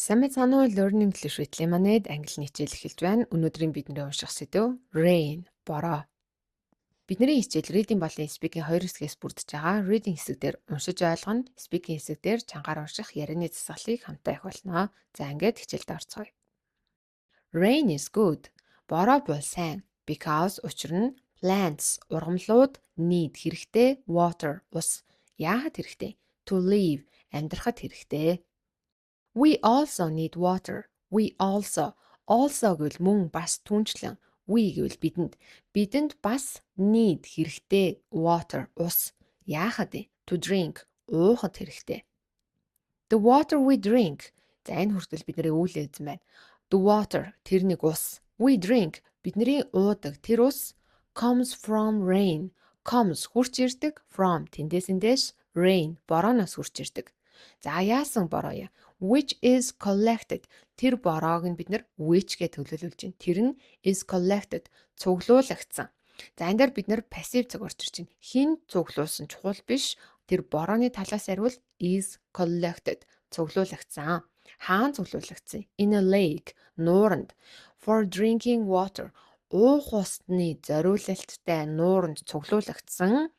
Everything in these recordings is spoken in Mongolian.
Сайн мэцгааны уу learning шийдлийн манайд англи хичээл эхэлж байна. Өнөөдрийн бидний унших сэдв rain бороо. Бидний хичээл reading болон speaking хоёр хэсгээс бүрдэж байгаа. Reading хэсэг дээр уншиж ойлгоно, speaking хэсэг дээр чангаар унших ярианы засаглалыг хамтаа их болно. За ингээд хичээлд орцгоё. Rain is good. Бороо бол сайн. Because учир нь plants ургамлууд need хэрэгтэй water ус. Яагаад хэрэгтэй? To live амьдрахад хэрэгтэй. We also need water. We also гэвэл мөн бас түнчлэн. We гэвэл бидэнд бас need хэрэгтэй water ус. Яахад вэ? To drink уухад хэрэгтэй. The water we drink. За энэ хүртэл бидний үйл явц байна. The water тэр нэг ус. We drink бидний уудаг тэр ус comes from rain. Comes хурц ирдэг from тэндээс rain борооноос хурц ирдэг. За яасан бороо яа? Which is collected. Тэр бороог нь бид нэр which гэж төлөвлөж байна. Тэр нь is collected. Цуглуулагдсан. За энэ дээр бид нэр пассив цаг орж ирж байна. Хин цуглуулсан чухал биш. Тэр борооны талаас хариул is collected. Цуглуулагдсан. Хаана цуглуулагдсан? In a lake. Нууранд. For drinking water. Уух усны зориулалттай нууранд цуглуулагдсан.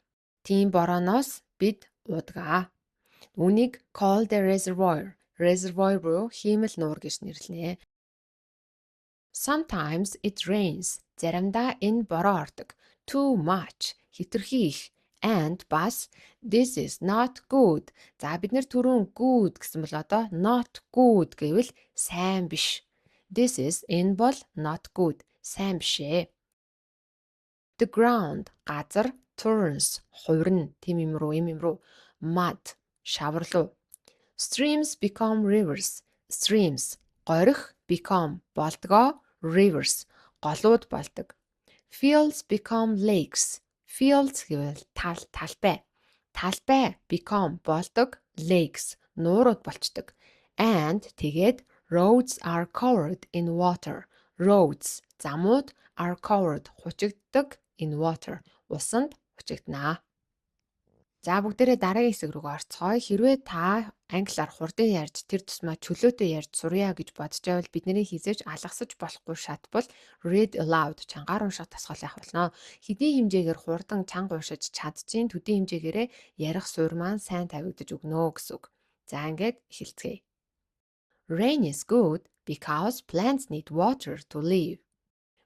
Тийм борооноос бид уудаг. Үүнийг called a reservoir. Reservoir буюу хиймэл нуур гэж нэрлэнэ. Sometimes it rains. Заримдаа энэ бороо ордог. Too much. Хэтэрхий их. And бас this is not good. За бид нэр түрүүн good гэсэн бол одоо not good гэвэл сайн биш. This is энэ бол not good. Сайн биш ээ. The ground газар turns хувирна тийм юм руу mud шавар руу. Streams become rivers. Streams горих become болдгоо rivers голууд болдог. Fields become lakes. Fields гэвэл талбай. Талбай become болдог lakes нуурууд болчдөг. And тэгээд roads are covered in water. Roads замууд are covered хучигддаг in water усанд хучигдана. За бүгдээрээ дараагийн хэсэг рүү орцгоё. Хэрвээ та англиар хурдан ярьж тэр тусмаа чөлөөтэй ярьж сурья гэж бодож байвал бидний хизээж алгасаж болохгүй шат бол read aloud чангаар унших тасгал явах болно. Хэдийн хэмжээгээр хурдан чанга уншиж чадчихин төдийн хэмжээгээрээ ярих суурь маань сайн тавигдаж өгнө гэсэн үг. За ингээд эхэлцгээе. Rain is good because plants need water to live.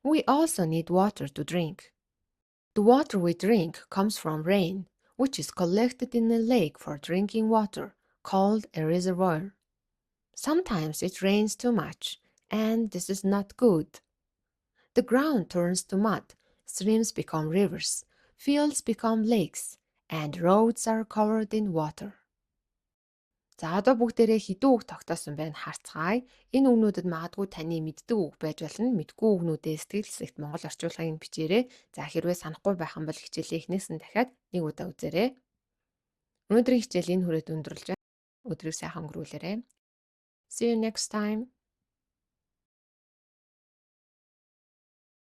We also need water to drink. The water we drink comes from rain, which is collected in a lake for drinking water, called a reservoir. Sometimes it rains too much, and this is not good. The ground turns to mud, streams become rivers, fields become lakes, and roads are covered in water. За одоо бүгдээрээ хэдэн үг тогтоосон байна харцгаая. Энэ үгнүүдэд магадгүй таны мэддэг үг байж болно. Мэдгүй үгнүүдээ сэтгэл зүйн монгол орчуулгыг бичээрэй. За хэрвээ санахгүй байх юм бол хичээлээ эхнээс нь дахиад нэг удаа үзээрэй. Өнөөдрийн хичээл энэ хүрээд өндөрлж байна. Өдрийг сайхан өнгөрүүлээрэй. See you next time.